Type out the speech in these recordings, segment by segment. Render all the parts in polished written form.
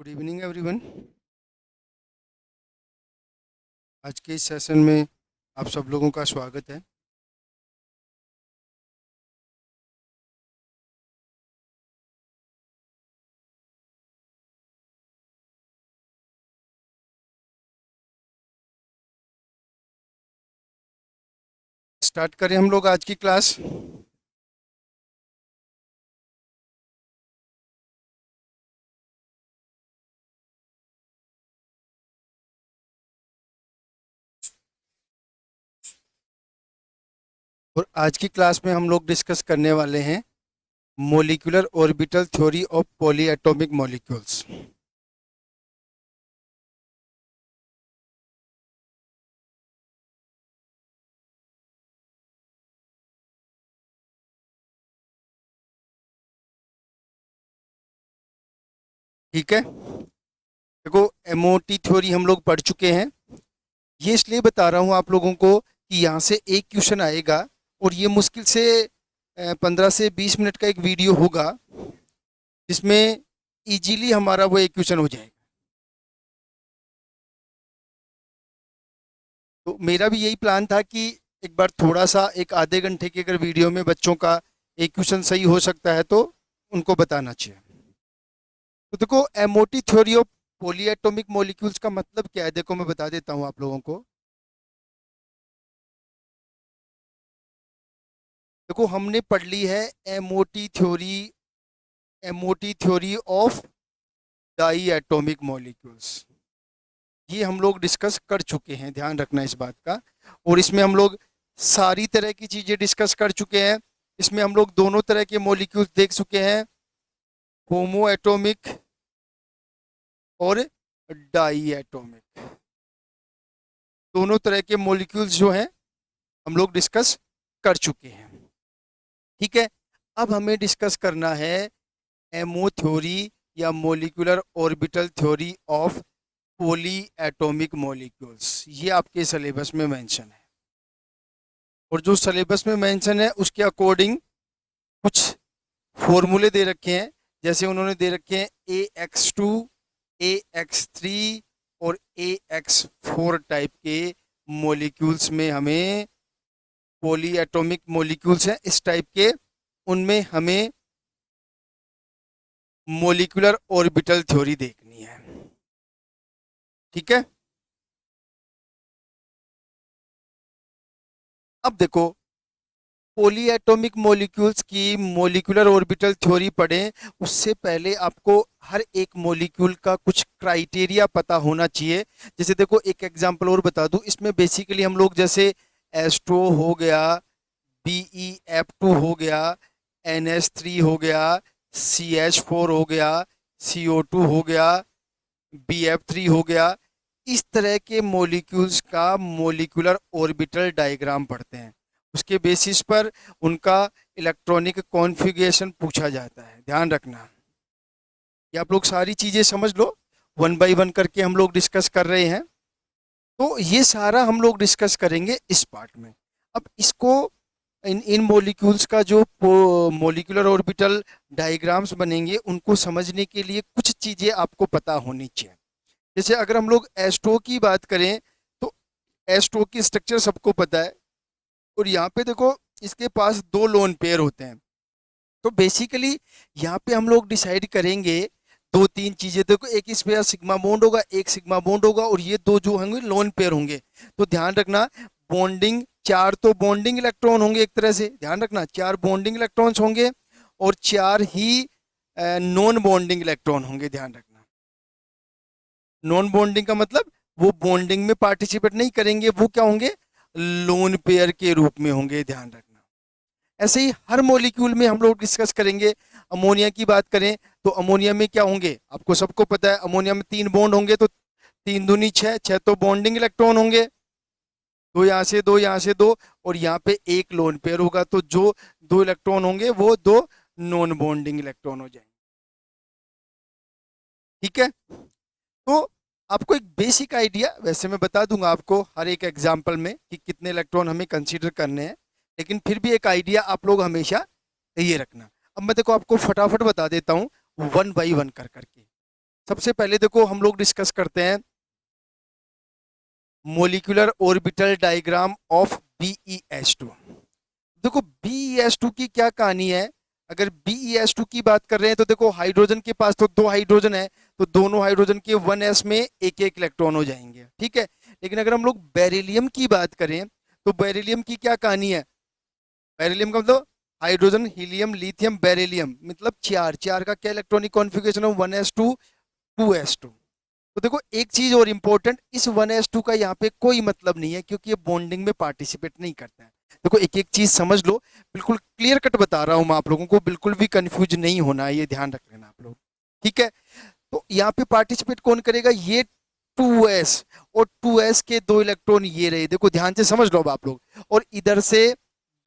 Good evening everyone. आज के इस सेशन में आप सब लोगों का स्वागत है। स्टार्ट करें हम लोग आज की क्लास। और आज की क्लास में हम लोग डिस्कस करने वाले हैं molecular orbital theory of poly atomic molecules. ठीक है, देखो एमओटी थ्योरी हम लोग पढ़ चुके हैं। ये इसलिए बता रहा हूँ आप लोगों को कि यहाँ से एक क्वेश्चन आएगा और ये मुश्किल से 15 से 20 मिनट का एक वीडियो होगा जिसमें इजीली हमारा वो एक क्वेश्चन हो जाएगा। तो मेरा भी यही प्लान था कि एक बार थोड़ा सा एक आधे घंटे के अगर वीडियो में बच्चों का एक क्वेश्चन सही हो सकता है तो उनको बताना चाहिए। तो देखो MOT theory of polyatomic molecules का मतलब क्या है, देखो मैं बता देता हूँ आप लोगों को। देखो हमने पढ़ ली है MOT theory, MOT theory of diatomic molecules. ये हम लोग डिस्कस कर चुके हैं, ध्यान रखना इस बात का। और इसमें हम लोग सारी तरह की चीजें डिस्कस कर चुके हैं। इसमें हम लोग दोनों तरह के मॉलिक्यूल्स देख चुके हैं, होमो एटॉमिक और डाई एटॉमिक। दोनों तरह के मॉलिक्यूल्स जो हैं हम लोग डिस्कस कर चुके हैं। ठीक है, अब हमें डिस्कस करना है एमओ थ्योरी या molecular orbital theory of poly atomic molecules. ये आपके सिलेबस में मेंशन है और जो सिलेबस में मेंशन है उसके अकॉर्डिंग कुछ फॉर्मूले दे रखे हैं। जैसे उन्होंने दे रखे हैं AX2, AX3 और AX4 टाइप के मॉलिक्यूल्स में हमें पॉली एटॉमिक मॉलिक्यूल्स हैं इस टाइप के, उनमें हमें मॉलिक्यूलर ऑर्बिटल थ्योरी देखनी है। ठीक है, अब देखो पॉली एटॉमिक मॉलिक्यूल्स की मॉलिक्यूलर ऑर्बिटल थ्योरी पढ़ें उससे पहले आपको हर एक मॉलिक्यूल का कुछ क्राइटेरिया पता होना चाहिए। जैसे देखो एक एग्जांपल और बता दूं, इसमें बेसिकली हम लोग जैसे एस्ट्रो हो गया, BeF2 हो गया, NH3 हो गया, CH4 हो गया, CO2 हो गया, BF3 हो गया, इस तरह के मॉलिक्यूल्स का मॉलिक्यूलर ऑर्बिटल डायग्राम पढ़ते हैं। उसके बेसिस पर उनका इलेक्ट्रॉनिक कॉन्फ़िगरेशन पूछा जाता है। ध्यान रखना, ये आप लोग सारी चीज़ें समझ लो, वन बाय वन करके हम लोग डिस्कस कर रहे हैं। तो ये सारा हम लोग डिस्कस करेंगे इस पार्ट में। अब इसको इन इन मॉलिक्यूल्स का जो मॉलिक्यूलर ऑर्बिटल डायग्राम्स बनेंगे उनको समझने के लिए कुछ चीज़ें आपको पता होनी चाहिए। जैसे अगर हम लोग एस्ट्रो की बात करें तो एस्ट्रो की स्ट्रक्चर सबको पता है। और यहाँ पे देखो इसके पास दो लोन पेयर होते हैं। तो बेसिकली यहाँ पे हम लोग डिसाइड करेंगे दो तीन चीजें। देखो एक इस पे सिग्मा बॉन्ड होगा, एक सिग्मा बॉन्ड होगा और ये दो जो होंगे लोन पेयर होंगे। तो ध्यान रखना बॉन्डिंग, चार तो बॉन्डिंग इलेक्ट्रॉन होंगे एक तरह से, ध्यान रखना चार बॉन्डिंग इलेक्ट्रॉन्स होंगे और चार ही नॉन बॉन्डिंग इलेक्ट्रॉन होंगे। ध्यान रखना नॉन बॉन्डिंग का मतलब वो बॉन्डिंग में पार्टिसिपेट नहीं करेंगे, वो क्या होंगे, लोन पेयर के रूप में होंगे। ध्यान रखना ऐसे ही हर मॉलिक्यूल में हम लोग डिस्कस करेंगे। अमोनिया की बात करें तो अमोनिया में क्या होंगे, आपको सबको पता है अमोनिया में तीन बॉन्ड होंगे, तो तीन दूनी छः, छः तो बॉन्डिंग इलेक्ट्रॉन होंगे, दो यहाँ से दो, यहाँ से दो, और यहाँ पे एक लोन पेयर होगा। तो जो दो इलेक्ट्रॉन होंगे वो दो नॉन बॉन्डिंग इलेक्ट्रॉन हो जाएंगे। ठीक है, तो आपको एक बेसिक आइडिया वैसे मैं बता दूंगा आपको हर एक एग्जाम्पल में कि कितने इलेक्ट्रॉन हमें कंसीडर करने हैं, लेकिन फिर भी एक आइडिया आप लोग हमेशा ये रखना। अब मैं देखो आपको फटाफट बता देता हूँ वन बाई वन कर करके। सबसे पहले देखो हम लोग डिस्कस करते हैं molecular orbital diagram of BeS2। देखो BeS2 की क्या कहानी है। अगर BeS2 की बात कर रहे हैं तो देखो हाइड्रोजन के पास तो दो हाइड्रोजन है, तो दोनों हाइड्रोजन के 1s में एक एक इलेक्ट्रॉन हो जाएंगे, ठीक है। लेकिन अगर हम लोग बेरिलियम की बात करें तो बेरिलियम की क्या कहानी है। बेरिलियम का मतलब हाइड्रोजन, हीलियम, लिथियम, बेरिलियम, मतलब चार चार का क्या इलेक्ट्रॉनिक कॉन्फ़िगरेशन है, 1s2 2s2। तो देखो एक चीज और इंपॉर्टेंट, इस 1s2 का यहाँ पे कोई मतलब नहीं है क्योंकि ये बॉन्डिंग में पार्टिसिपेट नहीं करता है। देखो एक एक चीज समझ लो, बिल्कुल क्लियर कट बता रहा हूं मैं आप लोगों को, बिल्कुल भी कंफ्यूज नहीं होना है, ये ध्यान रख लेना आप लोग, ठीक है। तो यहाँ पे पार्टिसिपेट कौन करेगा, ये 2s, और 2s के दो इलेक्ट्रॉन ये रहे, देखो ध्यान से समझ लो अब आप लोग। और इधर से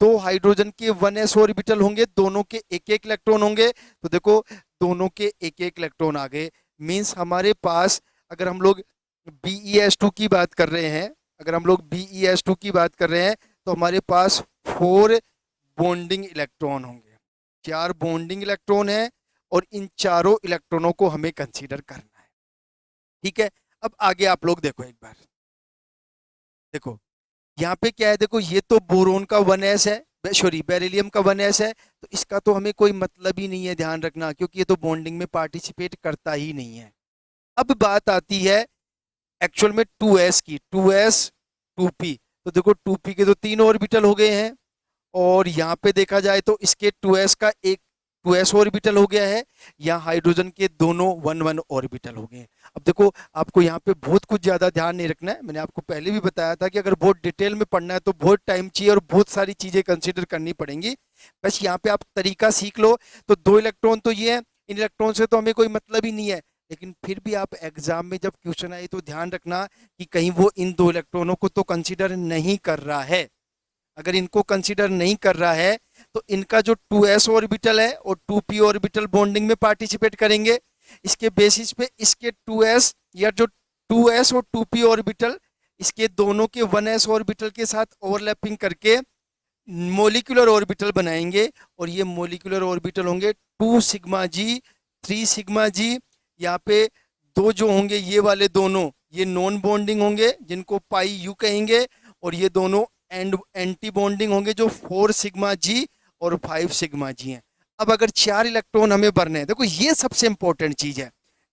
दो हाइड्रोजन के 1s ऑर्बिटल होंगे, दोनों के एक एक इलेक्ट्रॉन होंगे, तो देखो दोनों के एक एक इलेक्ट्रॉन आ गए। मीन्स हमारे पास अगर हम लोग BeS2 की बात कर रहे हैं, अगर हम लोग BeS2 की बात कर रहे हैं तो हमारे पास 4 बॉन्डिंग इलेक्ट्रॉन होंगे, 4 बॉन्डिंग इलेक्ट्रॉन है, और इन चारों इलेक्ट्रॉनों को हमें कंसीडर करना है, ठीक है। अब आगे आप लोग देखो एक बार, देखो यहाँ पे क्या है, देखो ये तो बोरोन का 1s है, सॉरी बेरिलियम का 1s है, तो इसका तो हमें कोई मतलब ही नहीं है, ध्यान रखना, क्योंकि ये तो बॉन्डिंग में पार्टिसिपेट करता ही नहीं है। अब बात आती है एक्चुअल में 2s की, 2s 2p। तो देखो 2p के तो 3 ऑर्बिटल हो गए हैं, और यहाँ पे देखा जाए तो इसके 2s का एक 2s ऑर्बिटल हो गया है, यहाँ हाइड्रोजन के दोनों 1 1 ऑर्बिटल हो गए हैं। अब देखो आपको यहाँ पे बहुत कुछ ज्यादा ध्यान नहीं रखना है, मैंने आपको पहले भी बताया था कि अगर बहुत डिटेल में पढ़ना है तो बहुत टाइम चाहिए और बहुत सारी चीजें कंसिडर करनी पड़ेंगी। बस यहाँ पे आप तरीका सीख लो। तो दो इलेक्ट्रॉन तो ये है, इन इलेक्ट्रॉन से तो हमें कोई मतलब ही नहीं है, लेकिन फिर भी आप एग्जाम में जब क्वेश्चन आए तो ध्यान रखना कि कहीं वो इन दो इलेक्ट्रॉनों को तो कंसिडर नहीं कर रहा है। अगर इनको कंसीडर नहीं कर रहा है तो इनका जो 2s ऑर्बिटल है और 2p ऑर्बिटल बॉन्डिंग में पार्टिसिपेट करेंगे। इसके बेसिस पे इसके 2s या जो 2s और 2p ऑर्बिटल इसके दोनों के 1s ऑर्बिटल के साथ ओवरलैपिंग करके मोलिकुलर ऑर्बिटल बनाएंगे, और ये मोलिकुलर ऑर्बिटल होंगे 2 सिग्मा जी 3 सिग्मा जी। यहाँ पे दो जो होंगे ये वाले दोनों ये नॉन बॉन्डिंग होंगे जिनको पाई यू कहेंगे, और ये दोनों एंटी बॉन्डिंग होंगे जो 4 सिग्मा जी और 5 सिग्मा जी हैं। अब अगर 4 इलेक्ट्रॉन हमें भरने हैं, देखो ये सबसे इंपॉर्टेंट चीज है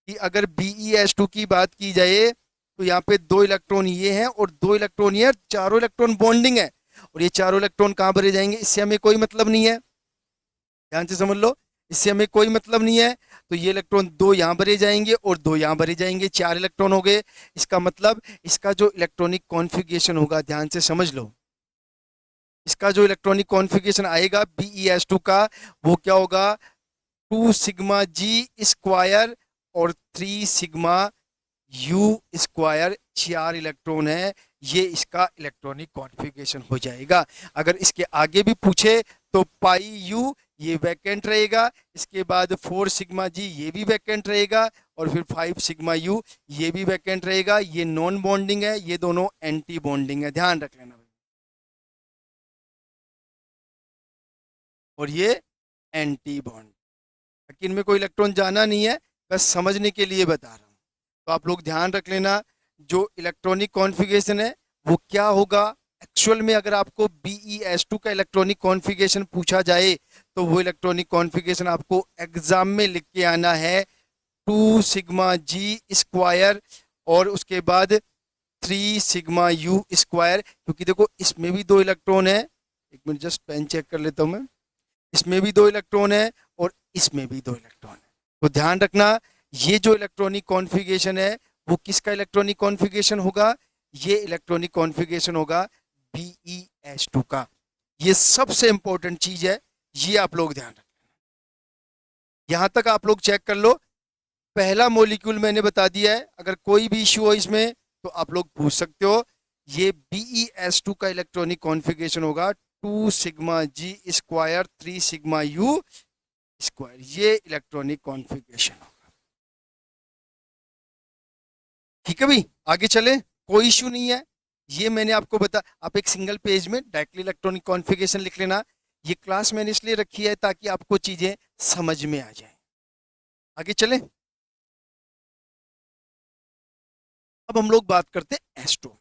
कि अगर BeS2 की बात की जाए तो यहाँ पे दो इलेक्ट्रॉन ये हैं और दो इलेक्ट्रॉन ये, चारों इलेक्ट्रॉन बॉन्डिंग है, और ये चारों इलेक्ट्रॉन कहाँ भरे जाएंगे, इससे हमें कोई मतलब नहीं है, ध्यान से समझ लो, इससे हमें कोई मतलब नहीं है। तो ये इलेक्ट्रॉन दो यहाँ भरे जाएंगे और दो यहाँ भरे जाएंगे, 4 इलेक्ट्रॉन हो गए। इसका मतलब इसका जो इलेक्ट्रॉनिक कॉन्फ़िगरेशन होगा, ध्यान से समझ लो, इसका जो इलेक्ट्रॉनिक कॉन्फ़िगरेशन आएगा BeS2 का, वो क्या होगा, 2 सिग्मा जी स्क्वायर और 3 सिग्मा यू स्क्वायर, 4 इलेक्ट्रॉन है, ये इसका इलेक्ट्रॉनिक कॉन्फ़िगरेशन हो जाएगा। अगर इसके आगे भी पूछे तो पाई यू ये वैकेंट रहेगा, इसके बाद 4 सिग्मा जी ये भी वैकेंट रहेगा, और फिर 5 सिग्मा यू ये भी वैकेंट रहेगा। ये नॉन बॉन्डिंग है, ये दोनों एंटी बॉन्डिंग है, ध्यान रख लेना भाई। और ये एंटी बॉन्ड, लेकिन इनमें कोई इलेक्ट्रॉन जाना नहीं है, बस समझने के लिए बता रहा हूँ। तो आप लोग ध्यान रख लेना, जो इलेक्ट्रॉनिक कॉन्फ़िगरेशन है वो क्या होगा एक्चुअल में। अगर आपको BeS2 का इलेक्ट्रॉनिक कॉन्फ़िगरेशन पूछा जाए तो वो इलेक्ट्रॉनिक कॉन्फ़िगरेशन आपको एग्जाम में लिख के आना है, 2 सिग्मा जी स्क्वायर और उसके बाद 3 सिग्मा यू स्क्वायर। क्योंकि देखो इसमें भी दो इलेक्ट्रॉन है, एक मिनट जस्ट पेन चेक कर लेता हूं मैं, इसमें भी दो इलेक्ट्रॉन है और इसमें भी दो इलेक्ट्रॉन है। तो ध्यान रखना, ये जो इलेक्ट्रॉनिक कॉन्फ़िगरेशन है वो किसका इलेक्ट्रॉनिक कॉन्फ़िगरेशन होगा, ये इलेक्ट्रॉनिक कॉन्फ़िगरेशन होगा BeS2 का। ये सबसे इंपॉर्टेंट चीज है, ये आप लोग ध्यान रखें। यहां तक आप लोग चेक कर लो, पहला मॉलिक्यूल मैंने बता दिया है, अगर कोई भी इश्यू हो इसमें तो आप लोग पूछ सकते हो। ये BeS2 का इलेक्ट्रॉनिक कॉन्फ़िगरेशन होगा 2 sigma g square 3 sigma u square, ये इलेक्ट्रॉनिक कॉन्फ़िगरेशन होगा, ठीक है भाई। आगे चले, कोई इश्यू नहीं है, ये मैंने आपको बता, आप एक सिंगल पेज में डायरेक्टली इलेक्ट्रॉनिक कॉन्फ़िगरेशन लिख लेना। ये क्लास मैंने इसलिए रखी है ताकि आपको चीजें समझ में आ जाए। आगे चले। अब हम लोग बात करते हैं एस्टो में।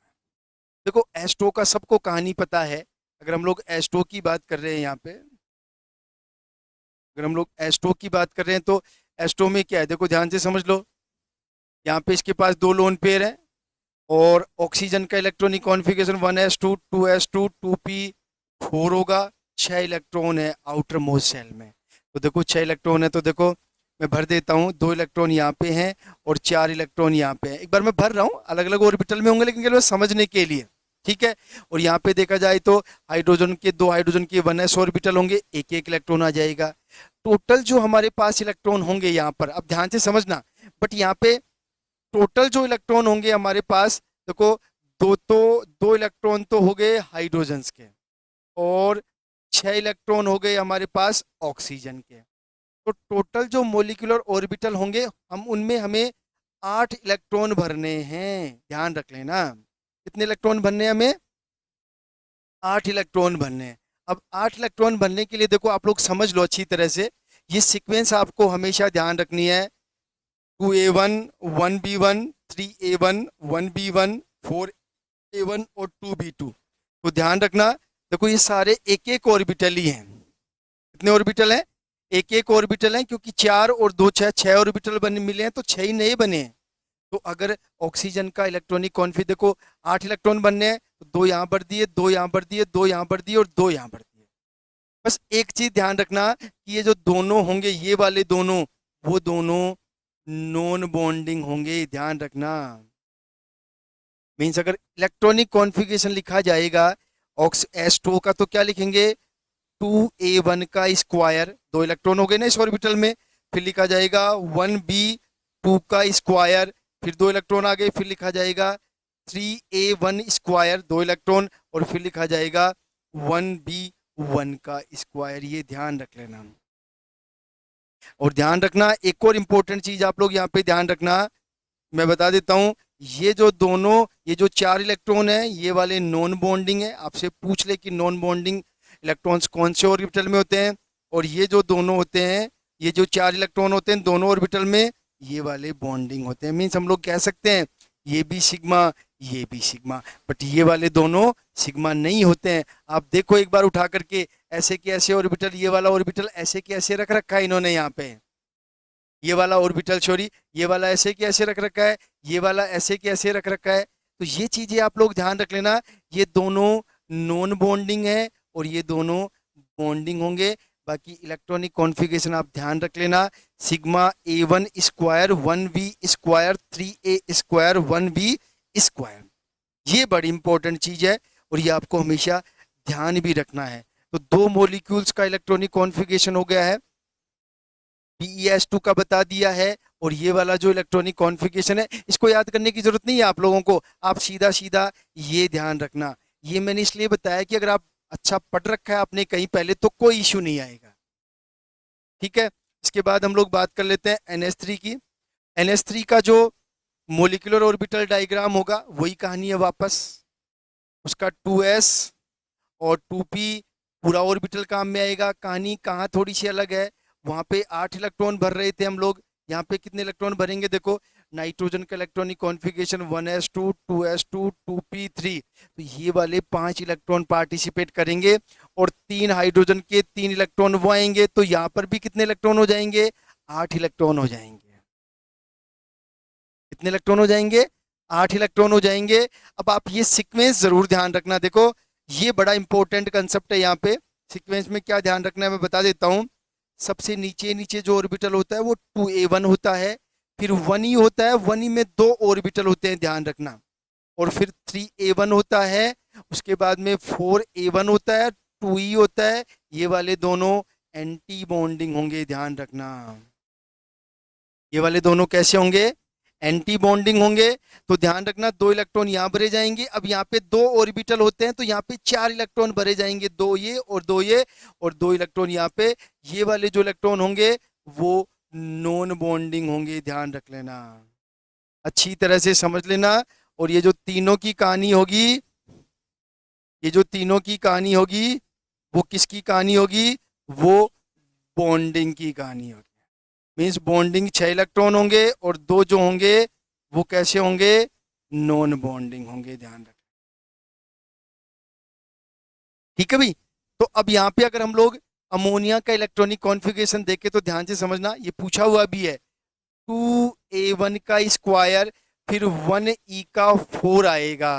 देखो एस्टो का सबको कहानी पता है। अगर हम लोग एस्टो की बात कर रहे हैं यहाँ पे, अगर हम लोग एस्टो की बात कर रहे हैं तो एस्टो में क्या है, देखो ध्यान से समझ लो। यहाँ पे इसके पास दो लोन पेयर है और ऑक्सीजन का electronic configuration 1s2 2s2 2p4 होगा। 6 इलेक्ट्रॉन है आउटर मोस्ट शेल में। तो देखो 6 इलेक्ट्रॉन है, तो देखो मैं भर देता हूँ। 2 इलेक्ट्रॉन यहाँ पे हैं और 4 इलेक्ट्रॉन यहाँ पे हैं। एक बार मैं भर रहा हूँ, अलग अलग ऑर्बिटल में होंगे लेकिन केवल समझने के लिए, ठीक है। और यहाँ पे देखा जाए तो हाइड्रोजन के 2 हाइड्रोजन के 1s ऑर्बिटल होंगे, एक एक इलेक्ट्रॉन आ जाएगा। टोटल जो हमारे पास इलेक्ट्रॉन होंगे यहाँ पर, अब ध्यान से समझना, बट यहाँ पे टोटल जो इलेक्ट्रॉन होंगे हमारे पास, देखो दो इलेक्ट्रॉन तो हो गए हाइड्रोजन्स के और 6 इलेक्ट्रॉन हो गए हमारे पास ऑक्सीजन के। तो टोटल जो मोलिकुलर ऑर्बिटल होंगे हम उनमें हमें 8 इलेक्ट्रॉन भरने हैं। ध्यान रख लेना, कितने इलेक्ट्रॉन भरने हैं हमें? 8 इलेक्ट्रॉन भरने हैं। अब 8 इलेक्ट्रॉन भरने के लिए देखो आप लोग समझ लो अच्छी तरह से, ये सीक्वेंस आपको हमेशा ध्यान रखनी है। 2a1 1b1 3a1 1b1 4a1 और 2b2। तो ध्यान रखना, देखो ये सारे एक एक ऑर्बिटल ही हैं। कितने ऑर्बिटल हैं? एक एक ऑर्बिटल हैं, क्योंकि 4 और 2 6, 6 ऑर्बिटल बने मिले हैं तो 6 ही नए बने हैं। तो अगर ऑक्सीजन का इलेक्ट्रॉनिक कॉन्फिग देखो 8 इलेक्ट्रॉन बनने हैं, तो 2 यहाँ भर दिए, 2 यहाँ भर दिए, 2 यहाँ भर दिए और 2 यहाँ भर दिए। बस एक चीज ध्यान रखना कि ये जो दोनों होंगे, ये वाले दोनों, वो दोनों नॉन बॉन्डिंग होंगे। ध्यान रखना, मीन्स अगर इलेक्ट्रॉनिक कॉन्फ़िगरेशन लिखा जाएगा ऑक्स एस2 का, तो क्या लिखेंगे? 2a1 का स्क्वायर, 2 इलेक्ट्रॉन हो गए ना इस ऑर्बिटल में, फिर लिखा जाएगा 1b2 का स्क्वायर, फिर 2 इलेक्ट्रॉन आ गए, फिर लिखा जाएगा 3a1 स्क्वायर, 2 इलेक्ट्रॉन, और फिर लिखा जाएगा 1b1 का स्क्वायर। ये ध्यान रख लेना। और ध्यान रखना एक और इंपॉर्टेंट चीज आप लोग यहाँ पे ध्यान रखना, मैं बता देता हूँ। ये जो दोनों, ये जो 4 इलेक्ट्रॉन है, ये वाले नॉन बॉन्डिंग है। आपसे पूछ ले कि नॉन बॉन्डिंग इलेक्ट्रॉन्स कौन से ऑर्बिटल में होते हैं, और ये जो दोनों होते हैं, ये जो 4 इलेक्ट्रॉन होते हैं दोनों ऑर्बिटल में, ये वाले बॉन्डिंग होते हैं। मीन्स हम लोग कह सकते हैं ये भी सिग्मा, ये भी सिग्मा, बट ये वाले दोनों सिग्मा नहीं होते हैं। आप देखो एक बार उठा करके, ऐसे के ऐसे ऑर्बिटल, ये वाला ऑर्बिटल ऐसे के ऐसे रख रखा है इन्होंने यहाँ पे, ये वाला ऑर्बिटल सॉरी, ये वाला ऐसे के ऐसे रख रखा है, ये वाला ऐसे के ऐसे रख रखा है। तो ये चीजें आप लोग ध्यान रख लेना, ये दोनों नॉन बॉन्डिंग है और ये दोनों बॉन्डिंग होंगे। बाकी इलेक्ट्रॉनिक कॉन्फ़िगरेशन आप ध्यान रख लेना, sigma a1 square 1v square 3a square 1v square, ये बड़ी इंपॉर्टेंट चीज है और ये आपको हमेशा ध्यान भी रखना है। तो दो मॉलिक्यूल्स का इलेक्ट्रॉनिक कॉन्फ़िगरेशन हो गया है, PeS2 का बता दिया है, और ये वाला जो इलेक्ट्रॉनिक कॉन्फ़िगरेशन है इसको याद करने की जरूरत नहीं है आप लोगों को, आप सीधा सीधा ये ध्यान रखना। ये मैंने इसलिए बताया कि अगर आप अच्छा पढ़ रखा है आपने कहीं पहले तो कोई इश्यू नहीं आएगा, ठीक है। इसके बाद हम लोग बात कर लेते हैं NH3 की। NH3 का जो मोलिकुलर ऑर्बिटल डायग्राम होगा वही कहानी है वापस, उसका 2s और 2p पूरा ऑर्बिटल काम में आएगा। कहानी कहाँ थोड़ी सी अलग है, वहां पे 8 इलेक्ट्रॉन भर रहे थे हम लोग, यहाँ पे कितने इलेक्ट्रॉन भरेंगे? देखो नाइट्रोजन का electronic configuration 1s2 2s2 2p3, तो ये वाले 5 इलेक्ट्रॉन पार्टिसिपेट करेंगे और 3 हाइड्रोजन के 3 इलेक्ट्रॉन वो आएंगे, तो यहाँ पर भी कितने इलेक्ट्रॉन हो जाएंगे? 8 इलेक्ट्रॉन हो जाएंगे। कितने इलेक्ट्रॉन हो जाएंगे? 8 इलेक्ट्रॉन हो जाएंगे। अब आप ये सीक्वेंस जरूर ध्यान रखना, देखो ये बड़ा इंपॉर्टेंट कंसेप्ट है। यहाँ पे सीक्वेंस में क्या ध्यान रखना है मैं बता देता हूँ। सबसे नीचे नीचे जो ऑर्बिटल होता है वो 2a1 होता है, फिर 1e होता है, 1e में दो ऑर्बिटल होते हैं ध्यान रखना, और फिर 3a1 होता है, उसके बाद में 4a1 होता है, 2e होता है। ये वाले दोनों एंटी बॉन्डिंग होंगे, ध्यान रखना। ये वाले दोनों कैसे होंगे? एंटी बॉन्डिंग होंगे। तो ध्यान रखना 2 इलेक्ट्रॉन यहाँ भरे जाएंगे। अब यहाँ पे दो ऑर्बिटल होते हैं तो यहाँ पे 4 इलेक्ट्रॉन भरे जाएंगे, दो ये और दो ये, और 2 इलेक्ट्रॉन यहाँ पे। ये वाले जो इलेक्ट्रॉन होंगे वो नॉन बॉन्डिंग होंगे, ध्यान रख लेना, अच्छी तरह से समझ लेना। और ये जो तीनों की कहानी होगी, ये जो तीनों की कहानी होगी वो किसकी कहानी होगी? वो बॉन्डिंग की कहानी होगी। मीन्स बॉन्डिंग 6 इलेक्ट्रॉन होंगे और दो जो होंगे वो कैसे होंगे? नॉन बॉन्डिंग होंगे, ध्यान रखना। ठीक है भाई। तो अब यहाँ पे अगर हम लोग अमोनिया का इलेक्ट्रॉनिक कॉन्फ़िगरेशन देखें तो ध्यान से समझना, ये पूछा हुआ भी है। 2a1 का स्क्वायर फिर 1e4 आएगा,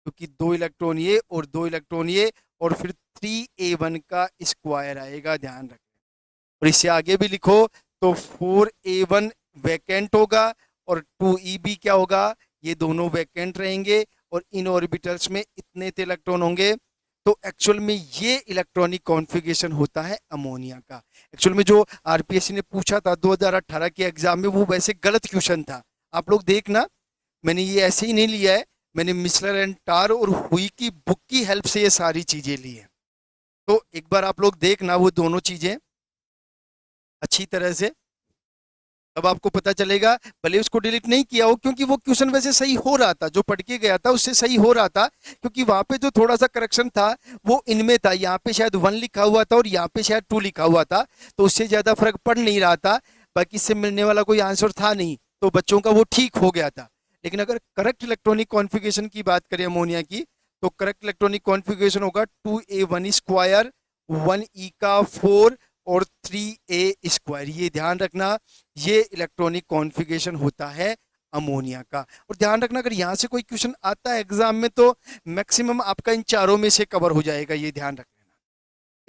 क्योंकि 2 इलेक्ट्रॉन ये और 2 इलेक्ट्रॉन ये, और फिर 3a1 का स्क्वायर आएगा, ध्यान रखना। और इससे आगे भी लिखो तो 4a1 वैकेंट होगा और 2e क्या होगा, ये दोनों वैकेंट रहेंगे और इन ऑर्बिटल्स में इतने इलेक्ट्रॉन होंगे। तो एक्चुअल में ये इलेक्ट्रॉनिक कॉन्फ़िगरेशन होता है अमोनिया का। एक्चुअल में जो आरपीएससी ने पूछा था 2018 के एग्जाम में, वो वैसे गलत क्वेश्चन था। आप लोग देखना, मैंने ये ऐसे ही नहीं लिया है, मैंने मिसलर एंड टार और हुई की बुक की हेल्प से ये सारी चीजें ली है। तो एक बार आप लोग देखना वो दोनों चीजें अच्छी तरह से, अब आपको पता चलेगा। भले उसको डिलीट नहीं किया हो, क्योंकि वो क्वेश्चन वैसे सही हो रहा था, जो पढ़ के गया था उससे सही हो रहा था, क्योंकि वहां पे जो थोड़ा सा करेक्शन था वो इनमें था। यहाँ पे शायद 1 लिखा हुआ था और यहाँ पे शायद 2 लिखा हुआ था, तो उससे ज्यादा फर्क पड़ नहीं रहा था। बाकी इससे मिलने वाला कोई आंसर था नहीं, तो बच्चों का वो ठीक हो गया था। लेकिन अगर करेक्ट इलेक्ट्रॉनिक कॉन्फ़िगरेशन की बात करें अमोनिया की, तो करेक्ट इलेक्ट्रॉनिक कॉन्फ़िगरेशन होगा 2a1 स्क्वायर 1e4 और 3a स्क्वायर। ये ध्यान रखना, ये इलेक्ट्रॉनिक कॉन्फ़िगरेशन होता है अमोनिया का। और ध्यान रखना, अगर यहाँ से कोई क्वेश्चन आता है एग्जाम में तो मैक्सिमम आपका इन चारों में से कवर हो जाएगा, ये ध्यान रख लेना।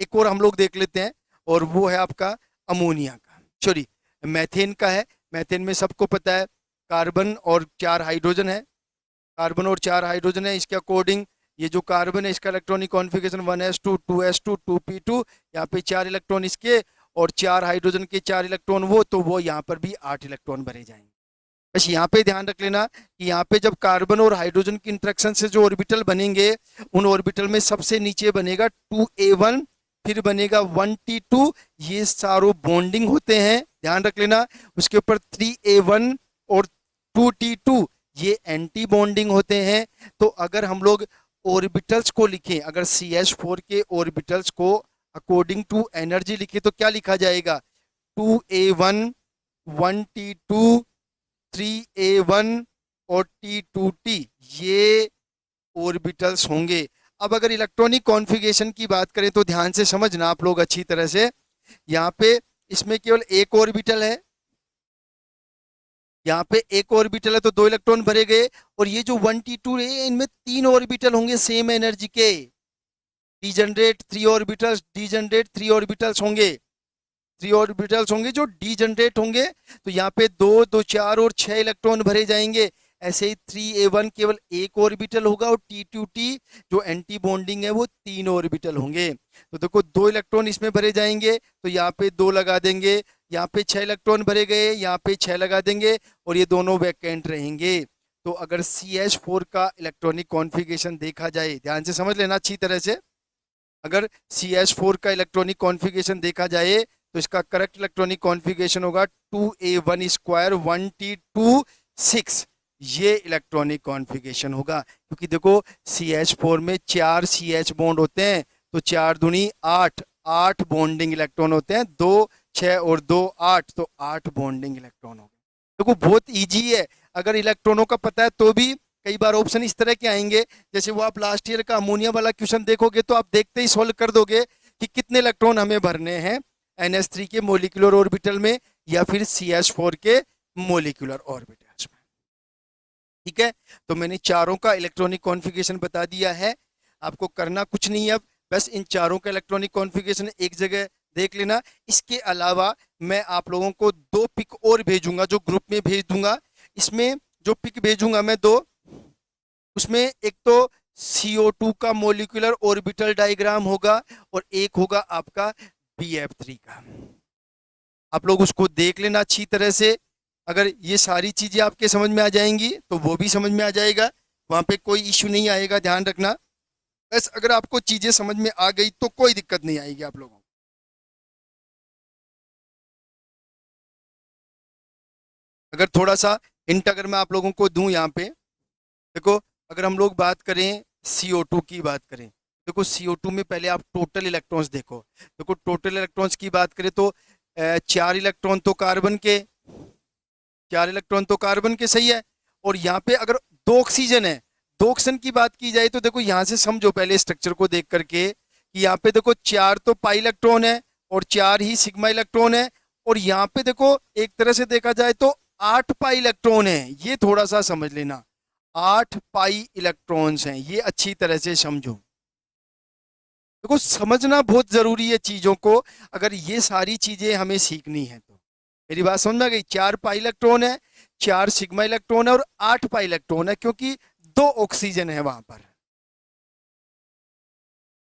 एक और हम लोग देख लेते हैं, और वो है आपका अमोनिया का, सॉरी मैथेन का है। मैथेन में सबको पता है कार्बन और 4 हाइड्रोजन है, कार्बन और 4 हाइड्रोजन है। इसके अकॉर्डिंग ये जो कार्बन है इसका electronic configuration 1s2 2s2 2p2, यहाँ पे 4 इलेक्ट्रॉन इसके और 4 हाइड्रोजन के 4 इलेक्ट्रॉन वो, तो वो यहाँ पर भी 8 इलेक्ट्रॉन भरे जाएंगे। बस यहाँ पे ध्यान रख लेना कि यहाँ पे जब कार्बन और हाइड्रोजन की इंट्रैक्शन से जो ऑर्बिटल बनेंगे, उन ऑर्बिटल में सबसे नीचे बनेगा 2a1, फिर बनेगा 1t2, ये सारों बॉन्डिंग होते हैं, ध्यान रख लेना। उसके ऊपर 3a1 और 2t2 ये एंटी बॉन्डिंग होते हैं। तो अगर हम लोग ऑर्बिटल्स को लिखें, अगर CH4 के ऑर्बिटल्स को अकॉर्डिंग टू एनर्जी लिखे तो क्या लिखा जाएगा, 2a1 1t2 3a1 और t2t, ये ऑर्बिटल्स होंगे। अब अगर इलेक्ट्रॉनिक कॉन्फ़िगरेशन की बात करें तो ध्यान से समझना आप लोग अच्छी तरह से, यहाँ पे इसमें केवल एक ऑर्बिटल है, यहाँ पे एक ऑर्बिटल है तो 2 इलेक्ट्रॉन भरे गए। और ये जो 1t2 है इनमें 3 ऑर्बिटल होंगे सेम एनर्जी के, डीजनरेट 3 ऑर्बिटल्स, डीजनरेट 3 ऑर्बिटल्स होंगे, 3 ऑर्बिटल्स होंगे जो डीजनरेट होंगे। तो यहाँ पे 2 2 4 और 6 इलेक्ट्रॉन भरे जाएंगे। ऐसे ही 3a1 केवल एक ऑर्बिटल होगा और t2t जो एंटी बॉन्डिंग है वो 3 ऑर्बिटल होंगे। तो देखो 2 इलेक्ट्रॉन इसमें भरे जाएंगे तो यहाँ पे 2 लगा देंगे, यहाँ पे 6 इलेक्ट्रॉन भरे गए, यहाँ पे 6 लगा देंगे और ये दोनों वैकेंट रहेंगे। तो अगर CH4 का इलेक्ट्रॉनिक कॉन्फ़िगरेशन देखा जाए, ध्यान से समझ लेना अच्छी तरह से, अगर CH4 का इलेक्ट्रॉनिक कॉन्फ़िगरेशन देखा जाए तो इसका करेक्ट इलेक्ट्रॉनिक कॉन्फ़िगरेशन होगा 2a1 स्क्वायर 1t2 6, ये इलेक्ट्रॉनिक कॉन्फ़िगरेशन होगा। क्योंकि देखो CH4 में 4 CH बॉन्ड होते हैं, तो 4 दूनी 8, 8 बॉन्डिंग इलेक्ट्रॉन होते हैं, 2 6 और 2 8, तो 8 बॉन्डिंग इलेक्ट्रॉन हो गए। देखो बहुत इजी है, अगर इलेक्ट्रॉनों का पता है तो भी कई बार ऑप्शन इस तरह के आएंगे, जैसे वो आप लास्ट ईयर का अमोनिया वाला क्वेश्चन देखोगे तो आप देखते ही सोल्व कर दोगे कि कितने इलेक्ट्रॉन हमें भरने हैं NH3 के मोलिकुलर ऑर्बिटल में या फिर CH4 के मोलिकुलर ऑर्बिटल्स में। ठीक है, तो मैंने चारों का इलेक्ट्रॉनिक कॉन्फ़िगरेशन बता दिया है, आपको करना कुछ नहीं है, अब बस इन चारों का इलेक्ट्रॉनिक कॉन्फ़िगरेशन एक जगह देख लेना। इसके अलावा मैं आप लोगों को 2 पिक और भेजूंगा जो ग्रुप में भेज दूंगा। इसमें जो पिक भेजूंगा मैं 2, उसमें एक तो CO2 का मोलिकुलर ऑर्बिटल डायग्राम होगा और एक होगा आपका BF3 का। आप लोग उसको देख लेना अच्छी तरह से। अगर ये सारी चीजें आपके समझ में आ जाएंगी तो वो भी समझ में आ जाएगा, वहां पे कोई इश्यू नहीं आएगा, ध्यान रखना। बस अगर आपको चीजें समझ में आ गई तो कोई दिक्कत नहीं आएगी आप लोगों को। अगर थोड़ा सा हिंट अगर मैं आप लोगों को दूं यहाँ पे, देखो अगर हम लोग बात करें CO2 की बात करें, देखो CO2 में पहले आप टोटल इलेक्ट्रॉन्स देखो। देखो टोटल इलेक्ट्रॉन्स की बात करें तो 4 इलेक्ट्रॉन तो कार्बन के, 4 इलेक्ट्रॉन तो कार्बन के, सही है। और यहाँ पे अगर दो ऑक्सीजन है। दो ऑक्सीजन की बात की जाए तो देखो यहां से समझो पहले स्ट्रक्चर को देख करके कि यहाँ पे देखो चार तो पाई इलेक्ट्रॉन है और चार ही सिग्मा इलेक्ट्रॉन है, और यहाँ पे देखो एक तरह से देखा जाए तो 8 पाई इलेक्ट्रॉन है। ये थोड़ा सा समझ लेना, 8 पाई इलेक्ट्रॉन्स हैं, ये अच्छी तरह से समझो। देखो समझना बहुत जरूरी है चीजों को, अगर ये सारी चीजें हमें सीखनी है तो। मेरी बात समझ में आ गई? 4 पाई इलेक्ट्रॉन है, चार सिग्मा इलेक्ट्रॉन है और 8 पाई इलेक्ट्रॉन है, क्योंकि दो ऑक्सीजन है वहां पर।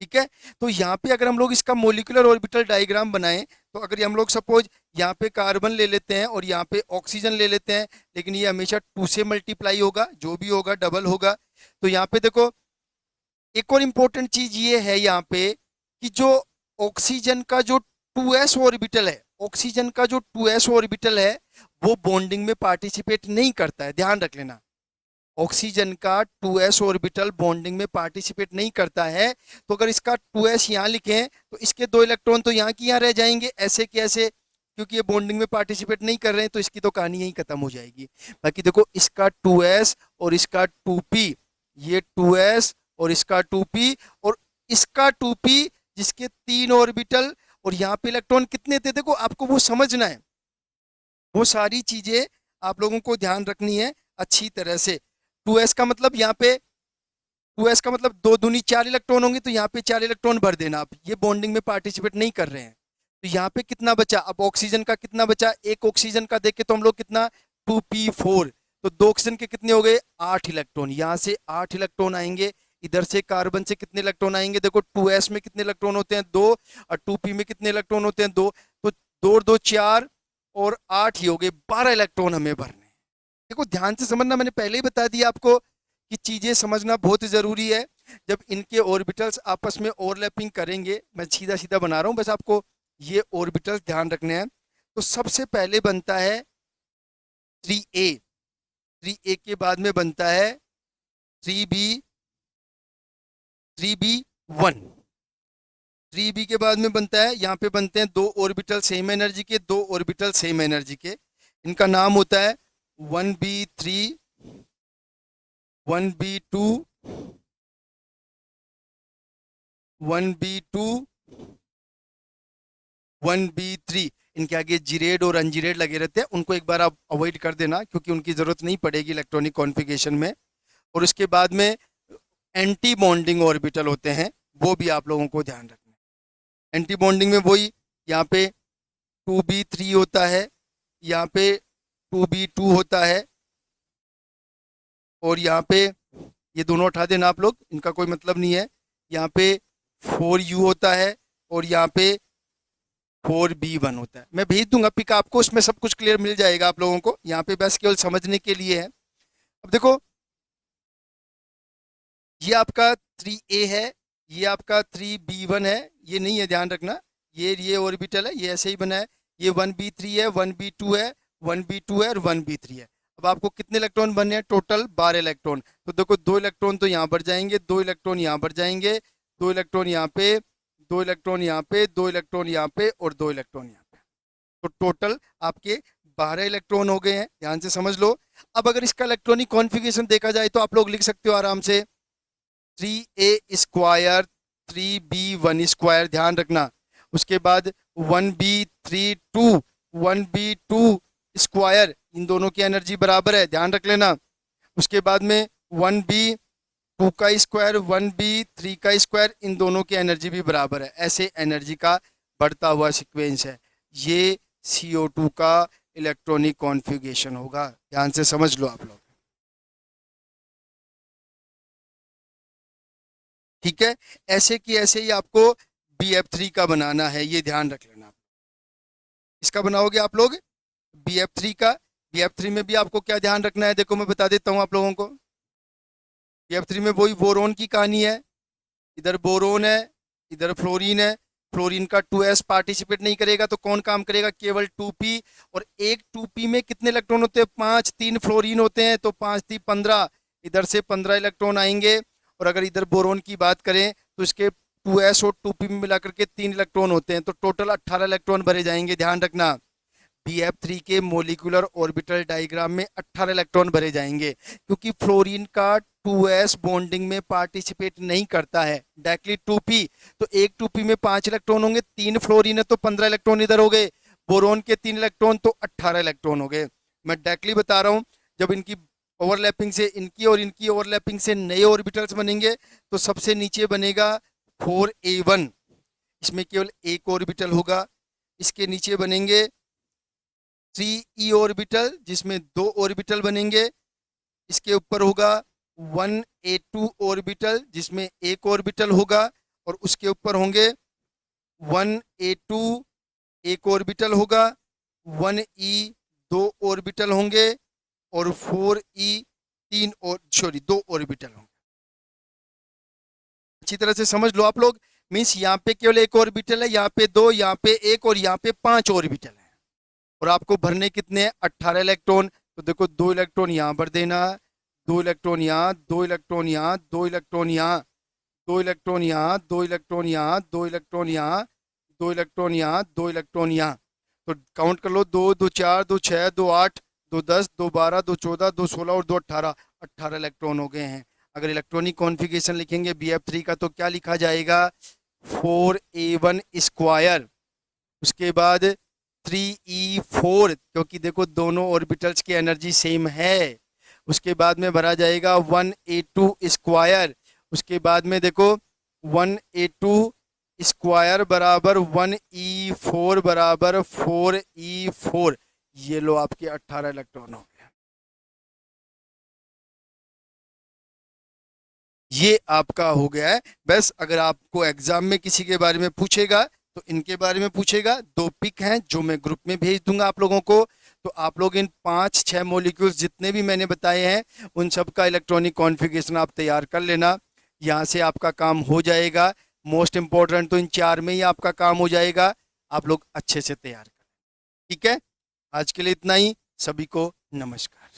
ठीक है, तो यहाँ पे अगर हम लोग इसका मोलिकुलर ऑर्बिटल डायग्राम बनाएं, तो अगर हम लोग सपोज यहाँ पे कार्बन ले लेते हैं और यहाँ पे ऑक्सीजन ले लेते हैं, लेकिन ये हमेशा 2 से मल्टीप्लाई होगा, जो भी होगा डबल होगा। तो यहाँ पे देखो एक और इंपॉर्टेंट चीज ये है यहाँ पे कि जो ऑक्सीजन का जो 2s ऑर्बिटल है, ऑक्सीजन का जो 2s ऑर्बिटल है वो बॉन्डिंग में पार्टिसिपेट नहीं करता है, ध्यान रख लेना। ऑक्सीजन का 2s ऑर्बिटल बॉन्डिंग में पार्टिसिपेट नहीं करता है। तो अगर इसका 2s यहाँ लिखें तो इसके दो इलेक्ट्रॉन तो यहाँ की यहाँ रह जाएंगे, ऐसे के ऐसे, क्योंकि ये बॉन्डिंग में पार्टिसिपेट नहीं कर रहे हैं, तो इसकी तो कहानी यहीं खत्म हो जाएगी। बाकी देखो इसका 2s और इसका 2p, ये 2s और इसका 2p और इसका 2p, जिसके 3 ऑर्बिटल, और यहाँ पे इलेक्ट्रॉन कितने थे देखो आपको वो समझना है। वो सारी चीजें आप लोगों को ध्यान रखनी है अच्छी तरह से। 2s का मतलब यहाँ पे 2s का मतलब दो दूनी 4 इलेक्ट्रॉन होंगे, तो यहाँ पे 4 इलेक्ट्रॉन भर देना आप। ये बॉन्डिंग में पार्टिसिपेट नहीं कर रहे हैं, तो यहाँ पे कितना बचा? अब ऑक्सीजन का कितना बचा? एक ऑक्सीजन का देखे तो हम लोग कितना 2p4, तो दो ऑक्सीजन के कितने हो गए? 8 इलेक्ट्रॉन। यहाँ से 8 इलेक्ट्रॉन आएंगे, इधर से कार्बन से कितने इलेक्ट्रॉन आएंगे? देखो 2s में कितने इलेक्ट्रॉन होते हैं? 2, और 2p में कितने इलेक्ट्रॉन होते हैं? 2। तो 2 और 2 4 और 8 ही हो गए, 12 इलेक्ट्रॉन हमें भरने। देखो ध्यान से समझना, मैंने पहले ही बता दिया आपको कि चीजें समझना बहुत जरूरी है। जब इनके ऑर्बिटल्स आपस में ओवरलैपिंग करेंगे, मैं सीधा सीधा बना रहा हूं बस आपको, ये ऑर्बिटल्स ध्यान रखने हैं। तो सबसे पहले बनता है 3a, 3a के बाद में बनता है 3b, 3b1, 3b के बाद में बनता है, यहाँ पे बनते हैं दो ऑर्बिटल सेम एनर्जी के, दो ऑर्बिटल सेम एनर्जी के। इनका नाम होता है 1b3, 1b2, 1b2, 1b3। इनके आगे जीरेड और अनजीरेड लगे रहते हैं, उनको एक बार आप अवॉइड कर देना क्योंकि उनकी जरूरत नहीं पड़ेगी इलेक्ट्रॉनिक कॉन्फ़िगरेशन में। और उसके बाद में एंटी बॉन्डिंग ऑर्बिटल होते हैं, वो भी आप लोगों को ध्यान रखना है। एंटी बॉन्डिंग में वही यहाँ पे 2b3 होता है, यहाँ पे 2b2 होता है, और यहाँ पे ये दोनों उठा देना आप लोग, इनका कोई मतलब नहीं है। यहाँ पे 4u होता है और यहाँ पे 4b1 होता है। मैं भेज दूंगा पिक आपको, उसमें सब कुछ क्लियर मिल जाएगा आप लोगों को। यहाँ पे बस केवल समझने के लिए है। अब देखो ये आपका 3a है, ये आपका 3b1 है, ये नहीं है, ध्यान रखना। ये ऑर्बिटल है, ये ऐसे ही बना है। ये 1b3 है, 1b2 है, 1b2 है और 1b3 है। अब आपको कितने इलेक्ट्रॉन बनने हैं? Total 12 electron. तो देखो दो इलेक्ट्रॉन तो यहाँ बढ़ जाएंगे, दो इलेक्ट्रॉन यहाँ बढ़ जाएंगे, दो इलेक्ट्रॉन यहाँ पे, दो इलेक्ट्रॉन यहाँ पे, दो इलेक्ट्रॉन यहाँ पे और दो इलेक्ट्रॉन यहाँ पे। तो टोटल आपके 12 इलेक्ट्रॉन हो गए हैं, ध्यान से समझ लो। अब अगर इसका इलेक्ट्रॉनिक कॉन्फ़िगरेशन देखा जाए तो आप लोग लिख सकते हो आराम से 3a² 3b1², ध्यान रखना। उसके बाद 1b32 1b2², इन दोनों की एनर्जी बराबर है, ध्यान रख लेना। उसके बाद में 1b2² 1b3², इन दोनों की एनर्जी भी बराबर है। ऐसे एनर्जी का बढ़ता हुआ सीक्वेंस है, ये CO2 का इलेक्ट्रॉनिक कॉन्फ़िगरेशन होगा, ध्यान से समझ लो आप लोग। ठीक है, ऐसे की ऐसे ही आपको BF3 का बनाना है, ये ध्यान रख लेना। इसका बनाओगे आप लोग BF3 का। BF3 में भी आपको क्या ध्यान रखना है, देखो मैं बता देता हूँ आप लोगों को। BF3 में वही बोरोन की कहानी है, इधर बोरोन है, इधर फ्लोरीन है। फ्लोरीन का 2s पार्टिसिपेट नहीं करेगा, तो कौन काम करेगा? केवल 2p। और एक 2p में कितने इलेक्ट्रॉन होते हैं? 5। 3 फ्लोरीन होते हैं, तो 5 3 15, इधर से 15 इलेक्ट्रॉन आएंगे। और अगर इधर बोरोन की बात करें तो इसके 2s और 2p में मिलाकर के 3 इलेक्ट्रॉन होते हैं, तो टोटल 18 इलेक्ट्रॉन भरे जाएंगे, ध्यान रखना। Bf3 के मोलिकुलर ऑर्बिटल डायग्राम में 18 इलेक्ट्रॉन भरे जाएंगे, क्योंकि फ्लोरीन का 2s बॉन्डिंग में पार्टिसिपेट नहीं करता है, डायरेक्टली 2p। तो एक 2p में 5 इलेक्ट्रॉन होंगे, 3 फ्लोरीन है तो 15 इलेक्ट्रॉन इधर हो गए, बोरोन के 3 इलेक्ट्रॉन तो 18 इलेक्ट्रॉन हो गए। मैं डायरेक्टली बता रहा हूं, जब इनकी ओवरलैपिंग से, इनकी और इनकी ओवरलैपिंग से नए ऑर्बिटल्स बनेंगे, तो सबसे नीचे बनेगा 4a1, इसमें केवल एक ऑर्बिटल होगा। इसके नीचे बनेंगे 3e ऑर्बिटल जिसमें 2 ऑर्बिटल बनेंगे। इसके ऊपर होगा 1a2 ऑर्बिटल जिसमें एक ऑर्बिटल होगा, और उसके ऊपर होंगे 1a2 एक ऑर्बिटल होगा, 1e 2 ऑर्बिटल होंगे, और 4e 2 ऑर्बिटल होंगे। अच्छी तरह से समझ लो आप लोग। मीन्स यहाँ पे केवल एक ऑर्बिटल है, यहाँ पे 2, यहाँ पे 1 और यहाँ पे 5 ऑर्बिटल है। और आपको भरने कितने हैं? 18 इलेक्ट्रॉन। तो देखो 2 इलेक्ट्रॉन यहाँ भर देना, 2 इलेक्ट्रॉन यहाँ, 2 इलेक्ट्रॉन यहाँ, 2 इलेक्ट्रॉन यहाँ, 2 इलेक्ट्रॉन यहाँ, 2 इलेक्ट्रॉन यहाँ, 2 इलेक्ट्रॉन यहाँ, 2 इलेक्ट्रॉन यहाँ, 2 इलेक्ट्रॉन यहाँ। तो काउंट कर लो, 2 2 4 2 6 2 8 2 10 2 12 2 14 2 16 और 2 18, 18 इलेक्ट्रॉन हो गए हैं। अगर इलेक्ट्रॉनिक कॉन्फ़िगरेशन लिखेंगे Bf3 का तो क्या लिखा जाएगा? 4a1 स्क्वायर, उसके बाद 3e4, क्योंकि देखो दोनों ऑर्बिटल्स की एनर्जी सेम है। उसके बाद में भरा जाएगा 1a2 स्क्वायर, उसके बाद में देखो 1a2 स्क्वायर बराबर 1e4 बराबर 4e4। ये लो आपके 18 इलेक्ट्रॉन हो गए। ये आपका हो गया है। बस अगर आपको एग्जाम में किसी के बारे में पूछेगा तो इनके बारे में पूछेगा। 2 पिक हैं जो मैं ग्रुप में भेज दूंगा आप लोगों को। तो आप लोग इन 5-6 मॉलिक्यूल्स जितने भी मैंने बताए हैं उन सब का इलेक्ट्रॉनिक कॉन्फ़िगरेशन आप तैयार कर लेना। यहाँ से आपका काम हो जाएगा। मोस्ट इंपॉर्टेंट तो इन 4 में ही आपका काम हो जाएगा। आप लोग अच्छे से तैयार करें। ठीक है, आज के लिए इतना ही। सभी को नमस्कार।